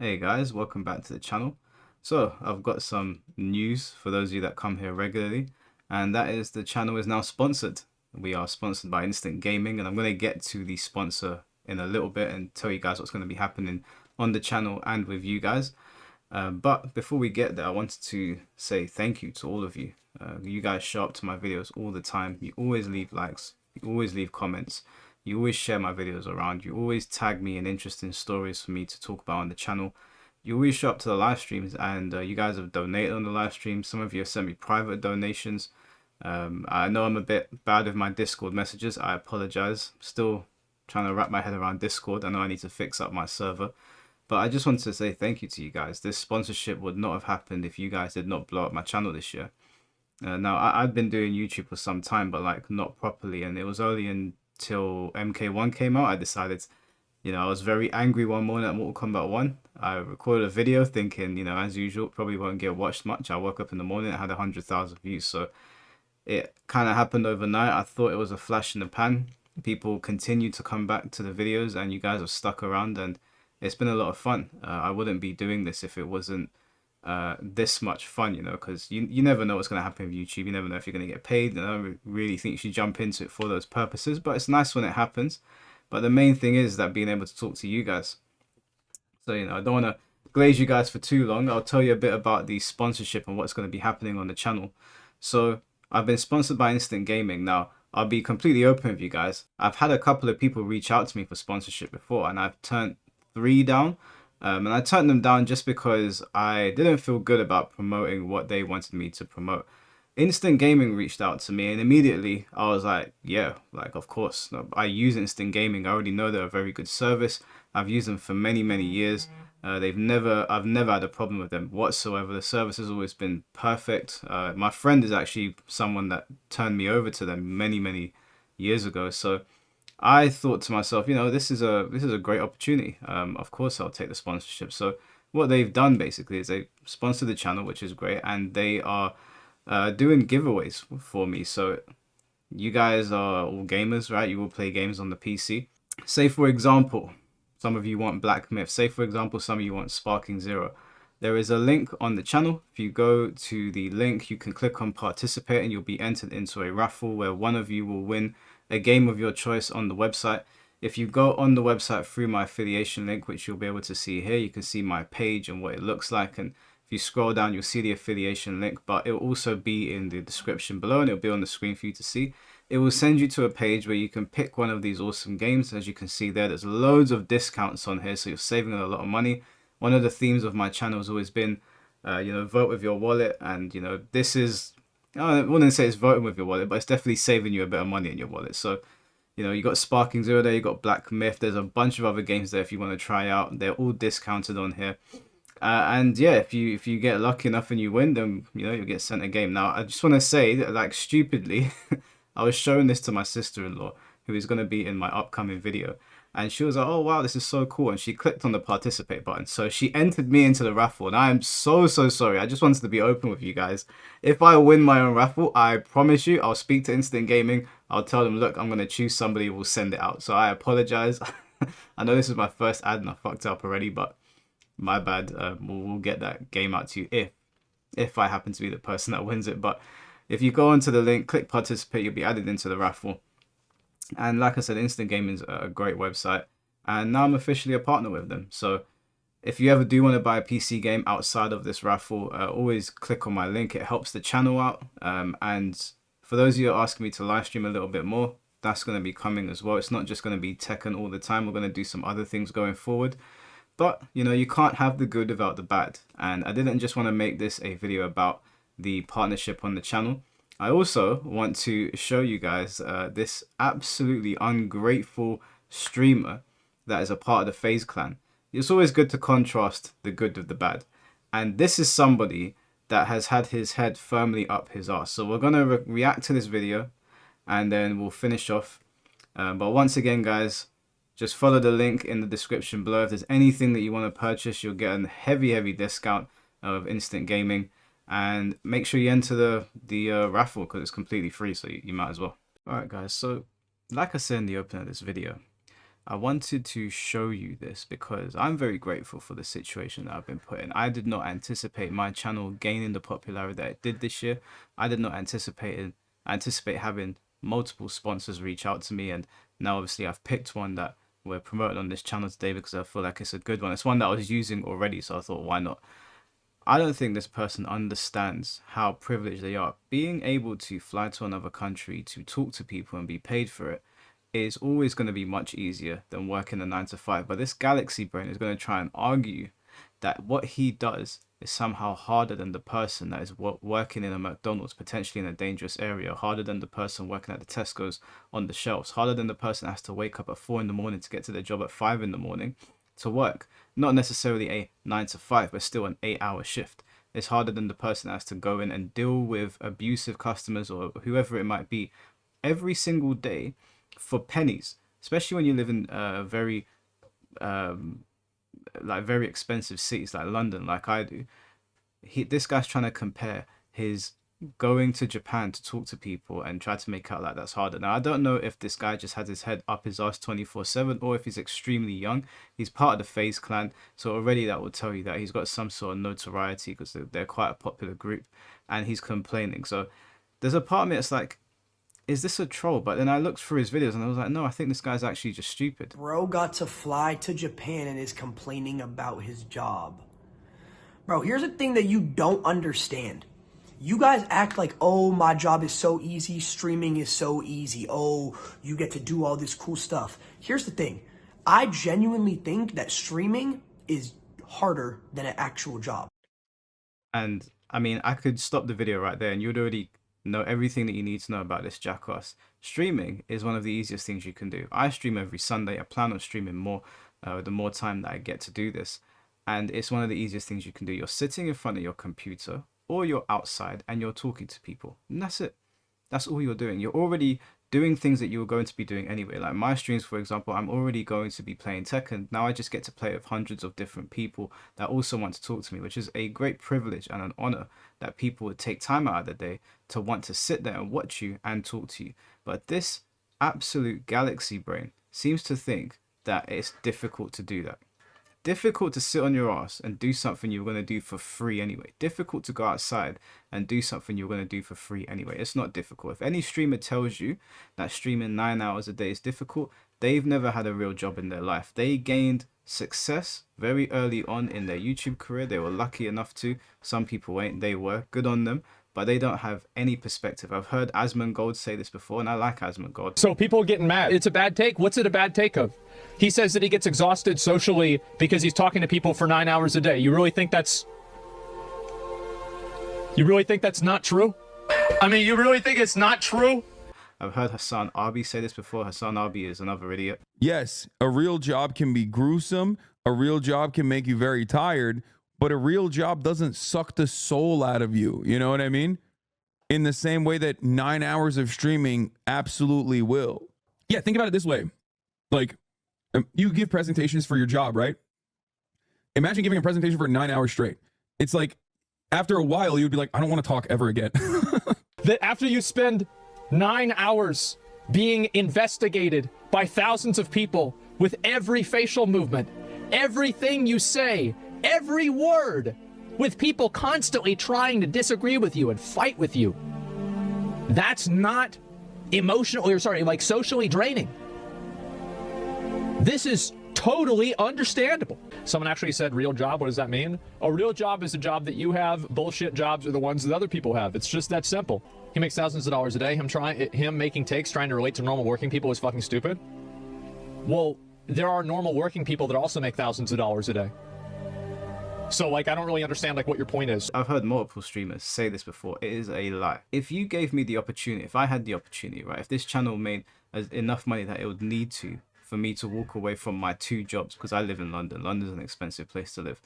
Hey guys, welcome back to the channel. So I've got some news for those of you that come here regularly, and that is the channel is now sponsored. We are sponsored by Instant Gaming, and I'm going to get to the sponsor in a little bit and tell you guys what's going to be happening on the channel and with you guys. But before we get there, I wanted to say thank you to all of you. You guys show up to my videos all the time. You always leave likes. You always leave comments. You always share my videos around. You always tag me in interesting stories for me to talk about on the channel. You always show up to the live streams, and you guys have donated on the live streams. Some of you have sent me private donations. I know I'm a bit bad with my Discord messages. I apologize. Still trying to wrap my head around Discord. I know I need to fix up my server. But I just wanted to say thank you to you guys. This sponsorship would not have happened if you guys did not blow up my channel this year. Now, I've been doing YouTube for some time, but like not properly. And it was only until MK1 came out, I decided, I was very angry one morning at Mortal Kombat 1. I recorded a video thinking, as usual, probably won't get watched much. I woke up in the morning, it had 100,000 views. So it kind of happened overnight. I thought it was a flash in the pan. People continue to come back to the videos, and you guys have stuck around, and it's been a lot of fun. I wouldn't be doing this if it wasn't this much fun, because you never know what's going to happen with YouTube. You never know if you're going to get paid. And I don't really think you should jump into it for those purposes, but it's nice when it happens. But the main thing is that being able to talk to you guys. So, I don't want to glaze you guys for too long. I'll tell you a bit about the sponsorship and what's going to be happening on the channel. So, I've been sponsored by Instant Gaming. Now, I'll be completely open with you guys. I've had a couple of people reach out to me for sponsorship before, and I've turned 3 down. And I turned them down just because I didn't feel good about promoting what they wanted me to promote. Instant Gaming reached out to me, and immediately I was like, yeah, like, of course. No, I use Instant Gaming. I already know they're a very good service. I've used them for many, many years. I've never had a problem with them whatsoever. The service has always been perfect. My friend is actually someone that turned me over to them many, many years ago. So I thought to myself, this is a great opportunity. Of course, I'll take the sponsorship. So what they've done basically is they sponsor the channel, which is great, and they are doing giveaways for me. So you guys are all gamers, right? You will play games on the PC. Say for example, some of you want Black Myth. Say for example, some of you want Sparking Zero. There is a link on the channel. If you go to the link, you can click on participate and you'll be entered into a raffle where one of you will win a game of your choice on the website. If you go on the website through my affiliation link, which you'll be able to see here, you can see my page and what it looks like. And if you scroll down, you'll see the affiliation link, but it will also be in the description below and it'll be on the screen for you to see. It will send you to a page where you can pick one of these awesome games. As you can see there's loads of discounts on here, so you're saving a lot of money. One of the themes of my channel has always been, vote with your wallet, and this is, I wouldn't say it's voting with your wallet, but it's definitely saving you a bit of money in your wallet. So, you got Sparking Zero there, you got Black Myth. There's a bunch of other games there if you want to try out. They're all discounted on here. And yeah, if you get lucky enough and you win, then you'll get sent a game. Now, I just want to say that, like, stupidly, I was showing this to my sister-in-law, who is going to be in my upcoming video, and she was like, "Oh wow, this is so cool!" And she clicked on the participate button, so she entered me into the raffle. And I am so sorry. I just wanted to be open with you guys. If I win my own raffle, I promise you, I'll speak to Instant Gaming. I'll tell them, look, I'm going to choose somebody, we'll send it out. So I apologize. I know this is my first ad and I fucked up already, but my bad. We'll get that game out to you if I happen to be the person that wins it. But if you go onto the link, click participate, you'll be added into the raffle. And like I said, Instant Gaming is a great website, and now I'm officially a partner with them. So if you ever do want to buy a PC game outside of this raffle, always click on my link. It helps the channel out. And for those of you who are asking me to live stream a little bit more, that's going to be coming as well. It's not just going to be Tekken all the time. We're going to do some other things going forward. But, you can't have the good without the bad. And I didn't just want to make this a video about the partnership on the channel. I also want to show you guys this absolutely ungrateful streamer that is a part of the FaZe clan. It's always good to contrast the good with the bad. And this is somebody that has had his head firmly up his ass. So we're going to react to this video and then we'll finish off. But once again, guys, just follow the link in the description below. If there's anything that you want to purchase, you'll get a heavy discount of Instant Gaming. And make sure you enter the raffle because it's completely free, so you might as well. Alright guys, so like I said in the opening of this video, I wanted to show you this because I'm very grateful for the situation that I've been put in. I did not anticipate my channel gaining the popularity that it did this year. I did not anticipate having multiple sponsors reach out to me, and now obviously I've picked one that we're promoting on this channel today because I feel like it's a good one. It's one that I was using already, so I thought, why not? I don't think this person understands how privileged they are. Being able to fly to another country to talk to people and be paid for it is always going to be much easier than working a 9 to 5. But this galaxy brain is going to try and argue that what he does is somehow harder than the person that is working in a McDonald's, potentially in a dangerous area, harder than the person working at the Tesco's on the shelves, harder than the person that has to wake up at 4 in the morning to get to their job at 5 in the morning to work. Not necessarily a 9 to 5, but still an 8-hour shift. It's harder than the person that has to go in and deal with abusive customers or whoever it might be every single day for pennies, especially when you live in very expensive cities like London, like I do. This guy's trying to compare his going to Japan to talk to people and try to make out like that's harder. Now, I don't know if this guy just had his head up his ass 24/7 or if he's extremely young. He's part of the FaZe clan, so already that will tell you that he's got some sort of notoriety because they're quite a popular group, and he's complaining. So there's a part of me that's like, is this a troll? But then I looked through his videos and I was like, no, I think this guy's actually just stupid. Bro got to fly to Japan and is complaining about his job. Bro, here's the thing that you don't understand. You guys act like, oh, my job is so easy. Streaming is so easy. Oh, you get to do all this cool stuff. Here's the thing. I genuinely think that streaming is harder than an actual job. And I mean, I could stop the video right there and you'd already know everything that you need to know about this jackass. Streaming is one of the easiest things you can do. I stream every Sunday. I plan on streaming more the more time that I get to do this. And it's one of the easiest things you can do. You're sitting in front of your computer or you're outside and you're talking to people. And that's it. That's all you're doing. You're already doing things that you were going to be doing anyway. Like my streams, for example, I'm already going to be playing Tekken. Now I just get to play with hundreds of different people that also want to talk to me, which is a great privilege and an honor that people would take time out of the day to want to sit there and watch you and talk to you. But this absolute galaxy brain seems to think that it's difficult to do that. Difficult to sit on your ass and do something you're going to do for free anyway. Difficult to go outside and do something you're going to do for free anyway. It's not difficult. If any streamer tells you that streaming 9 hours a day is difficult, they've never had a real job in their life. They gained success very early on in their YouTube career. They were lucky enough to. Some people ain't. They were. Good on them. But they don't have any perspective. I've heard Asmongold say this before, and I like Asmongold. So people are getting mad. It's a bad take. What's it a bad take of? He says that he gets exhausted socially because he's talking to people for 9 hours a day. You really think that's not true? I mean, you really think it's not true? I've heard Hassan Arbi say this before. Hassan Arbi is another idiot. Yes, a real job can be gruesome. A real job can make you very tired. But a real job doesn't suck the soul out of you. You know what I mean? In the same way that 9 hours of streaming absolutely will. Yeah, think about it this way. Like, you give presentations for your job, right? Imagine giving a presentation for 9 hours straight. It's like, after a while, you'd be like, I don't want to talk ever again. That after you spend 9 hours being investigated by thousands of people with every facial movement, everything you say, every word, with people constantly trying to disagree with you and fight with you, that's not socially draining. This is totally understandable. Someone actually said, real job, what does that mean? A real job is a job that you have. Bullshit jobs are the ones that other people have. It's just that simple. He makes thousands of dollars a day. Him making takes, trying to relate to normal working people is fucking stupid. Well, there are normal working people that also make thousands of dollars a day. So, like, I don't really understand, like, what your point is. I've heard multiple streamers say this before. It is a lie. If you gave me the opportunity, if I had the opportunity, right, if this channel made enough money that it would need to for me to walk away from my 2 jobs, because I live in London. London's an expensive place to live.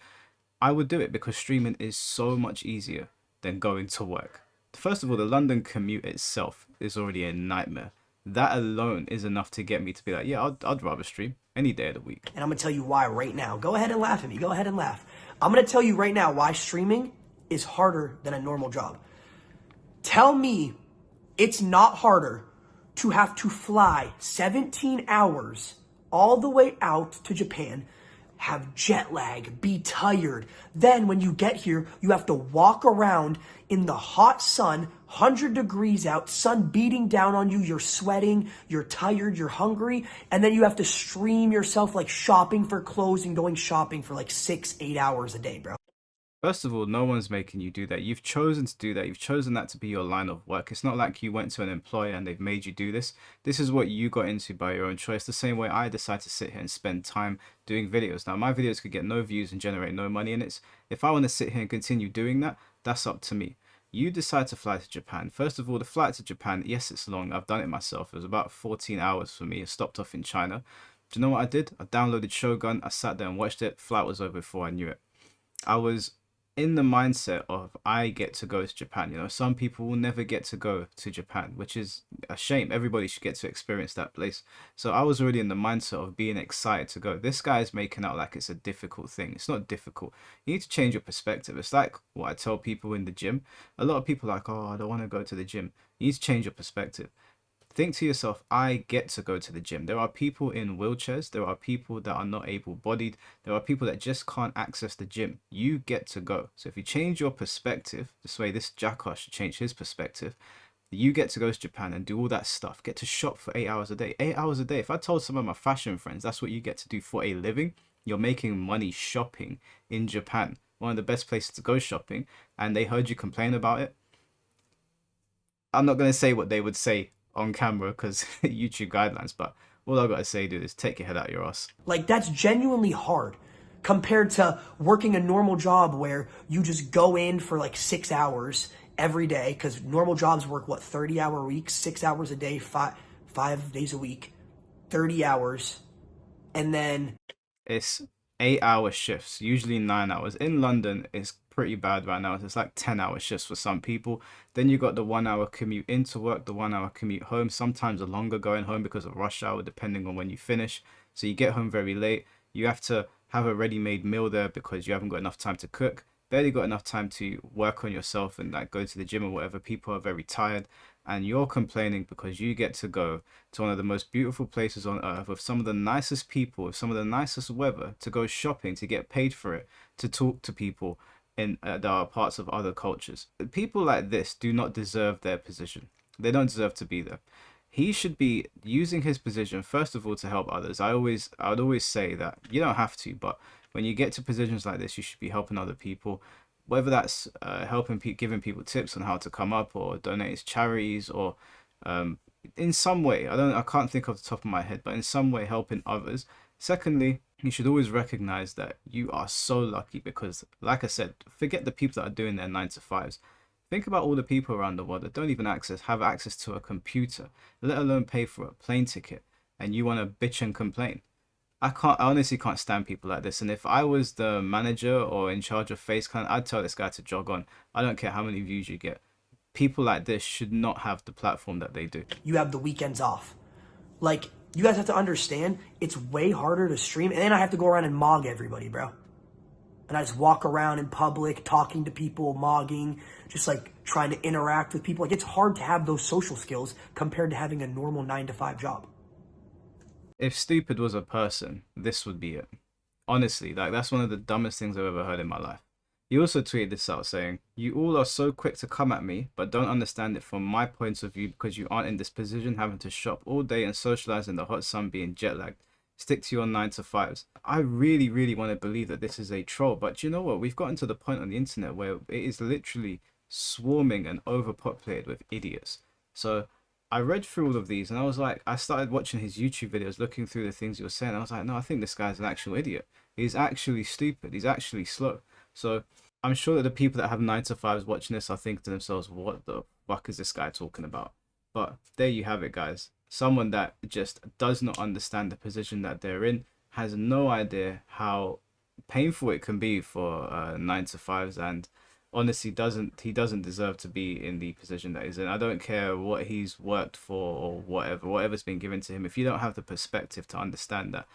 I would do it because streaming is so much easier than going to work. First of all, the London commute itself is already a nightmare. That alone is enough to get me to be like, yeah, I'd rather stream any day of the week. And I'm going to tell you why right now. Go ahead and laugh at me. Go ahead and laugh. I'm going to tell you right now why streaming is harder than a normal job. Tell me it's not harder to have to fly 17 hours all the way out to Japan, have jet lag, be tired. Then when you get here, you have to walk around in the hot sun, 100 degrees out, sun beating down on you, you're sweating, you're tired, you're hungry, and then you have to stream yourself like shopping for clothes and going shopping for like 6-8 hours a day, bro. First of all, no one's making you do that. You've chosen to do that. You've chosen that to be your line of work. It's not like you went to an employer and they've made you do this. This is what you got into by your own choice. The same way I decided to sit here and spend time doing videos. Now, my videos could get no views and generate no money, and if I want to sit here and continue doing that, that's up to me. You decide to fly to Japan. First of all, the flight to Japan, yes, it's long. I've done it myself. It was about 14 hours for me. I stopped off in China. Do you know what I did? I downloaded Shogun. I sat there and watched it. Flight was over before I knew it. I was in the mindset of I get to go to Japan. You know, some people will never get to go to Japan, which is a shame. Everybody should get to experience that place. So I was already in the mindset of being excited to go. This guy is making out like it's a difficult thing. It's not difficult. You need to change your perspective. It's like what I tell people in the gym. A lot of people are like, oh, I don't want to go to the gym. You need to change your perspective. Think to yourself, I get to go to the gym. There are people in wheelchairs. There are people that are not able-bodied. There are people that just can't access the gym. You get to go. So if you change your perspective, this way this jackass should change his perspective, you get to go to Japan and do all that stuff. Get to shop for 8 hours a day. 8 hours a day. If I told some of my fashion friends that's what you get to do for a living, you're making money shopping in Japan. One of the best places to go shopping. And they heard you complain about it. I'm not going to say what they would say on camera because YouTube guidelines, but all I gotta say, dude, is take your head out your ass. Like, that's genuinely hard compared to working a normal job where you just go in for like 6 hours every day, because normal jobs work, what, 30-hour weeks, 6 hours a day, five days a week, 30 hours, and then it's 8-hour shifts, usually 9 hours. In London, it's pretty bad right now. It's like 10-hour shifts for some people. Then you got the 1-hour commute into work, the 1-hour commute home, sometimes a longer going home because of rush hour, depending on when you finish. So you get home very late. You have to have a ready-made meal there because you haven't got enough time to cook. Barely got enough time to work on yourself and like go to the gym or whatever. People are very tired, and you're complaining because you get to go to one of the most beautiful places on earth with some of the nicest people, with some of the nicest weather, to go shopping, to get paid for it, to talk to people in that are parts of other cultures. People like this do not deserve their position. They don't deserve to be there. He should be using his position, first of all, to help others. I would always say that you don't have to, but when you get to positions like this, you should be helping other people, whether that's giving people tips on how to come up, or donate to charities, or in some way. I can't think off the top of my head, but in some way helping others. Secondly, you should always recognize that you are so lucky because, like I said, forget the people that are doing their 9-to-5s. Think about all the people around the world that don't even have access to a computer, let alone pay for a plane ticket, and you want to bitch and complain. I honestly can't stand people like this. And if I was the manager or in charge of FaceClan, I'd tell this guy to jog on. I don't care how many views you get. People like this should not have the platform that they do. You have the weekends off. Like, you guys have to understand, it's way harder to stream, and then I have to go around and mog everybody, bro. And I just walk around in public, talking to people, mogging, just like trying to interact with people. Like, it's hard to have those social skills compared to having a normal 9-to-5 job. If stupid was a person, this would be it. Honestly, like, that's one of the dumbest things I've ever heard in my life. He also tweeted this out saying, "You all are so quick to come at me, but don't understand it from my point of view because you aren't in this position having to shop all day and socialize in the hot sun being jet lagged. Stick to your 9-to-5s. I really, really want to believe that this is a troll, but you know what? We've gotten to the point on the internet where it is literally swarming and overpopulated with idiots. So I read through all of these and I was like, I started watching his YouTube videos, looking through the things he was saying. I was like, no, I think this guy's an actual idiot. He's actually stupid. He's actually slow. So I'm sure that the people that have 9-to-5s watching this are thinking to themselves, what the fuck is this guy talking about? But there you have it, guys. Someone that just does not understand the position that they're in, has no idea how painful it can be for 9-to-5s, and honestly he doesn't deserve to be in the position that he's in. I don't care what he's worked for or whatever's been given to him. If you don't have the perspective to understand that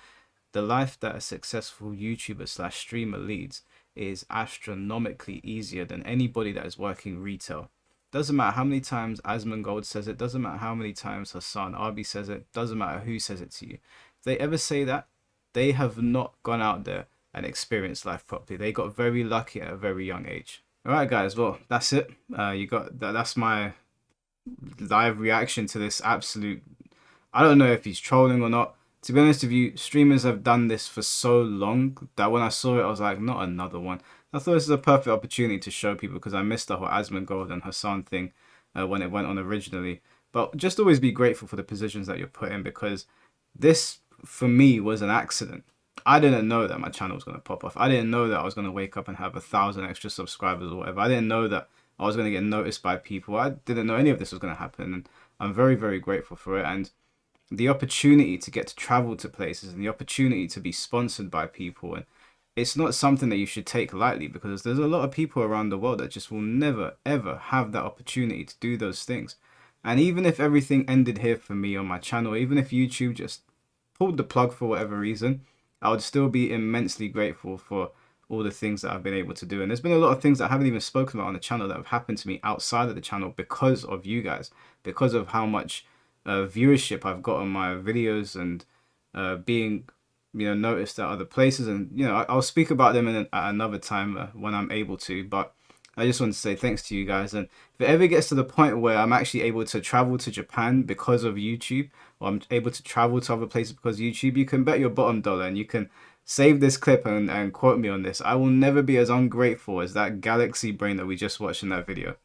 the life that a successful YouTuber/streamer leads is astronomically easier than anybody that is working retail. Doesn't matter how many times Asmongold says it, doesn't matter how many times Hassan Arby says it, doesn't matter who says it to you. if they ever say that, they have not gone out there and experienced life properly. They got very lucky at a very young age. All right, guys. Well, that's it. You got that. That's my live reaction to this absolute. I don't know if he's trolling or not. To be honest with you, streamers have done this for so long that when I saw it, I was like, not another one. I thought this is a perfect opportunity to show people, because I missed the whole Asmongold and Hassan thing when it went on originally. But just always be grateful for the positions that you're put in, because this, for me, was an accident. I didn't know that my channel was going to pop off. I didn't know that I was going to wake up and have 1,000 extra subscribers or whatever. I didn't know that I was going to get noticed by people. I didn't know any of this was going to happen. And I'm very, very grateful for it. And the opportunity to get to travel to places and the opportunity to be sponsored by people, and it's not something that you should take lightly, because there's a lot of people around the world that just will never ever have that opportunity to do those things. And even if everything ended here for me on my channel, even if YouTube just pulled the plug for whatever reason, I would still be immensely grateful for all the things that I've been able to do. And there's been a lot of things that I haven't even spoken about on the channel that have happened to me outside of the channel because of you guys, because of how much viewership I've got on my videos, and being, you know, noticed at other places. And, you know, I'll speak about them at another time when I'm able to. But I just want to say thanks to you guys. And if it ever gets to the point where I'm actually able to travel to Japan because of YouTube, or I'm able to travel to other places because of YouTube, you can bet your bottom dollar, and you can save this clip and quote me on this, I will never be as ungrateful as that galaxy brain that we just watched in that video.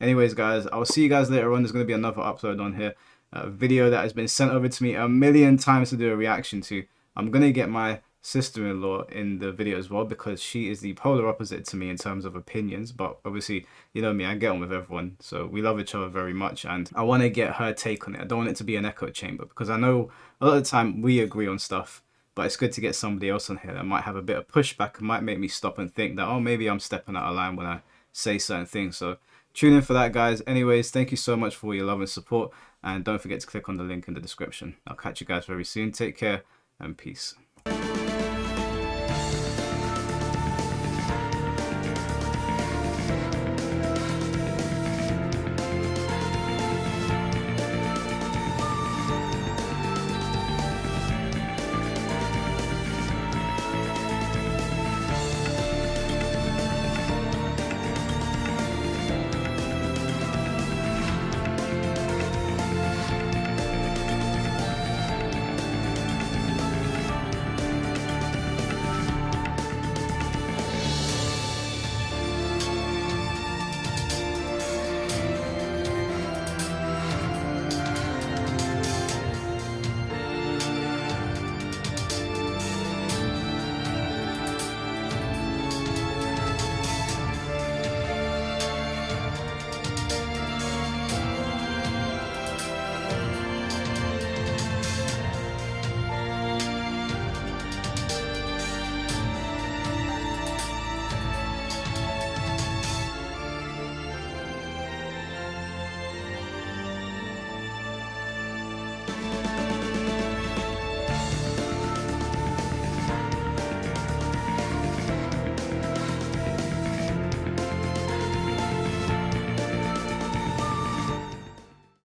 Anyways, guys, I'll see you guys later on. There's going to be another upload on here. A video that has been sent over to me a million times to do a reaction to. I'm going to get my sister-in-law in the video as well, because she is the polar opposite to me in terms of opinions. But obviously, you know me, I get on with everyone, so we love each other very much, and I want to get her take on it. I don't want it to be an echo chamber, because I know a lot of the time we agree on stuff, but it's good to get somebody else on here that might have a bit of pushback and might make me stop and think that, oh, maybe I'm stepping out of line when I say certain things. So tune in for that, guys. Anyways, thank you so much for your love and support, and don't forget to click on the link in the description. I'll catch you guys very soon. Take care and peace.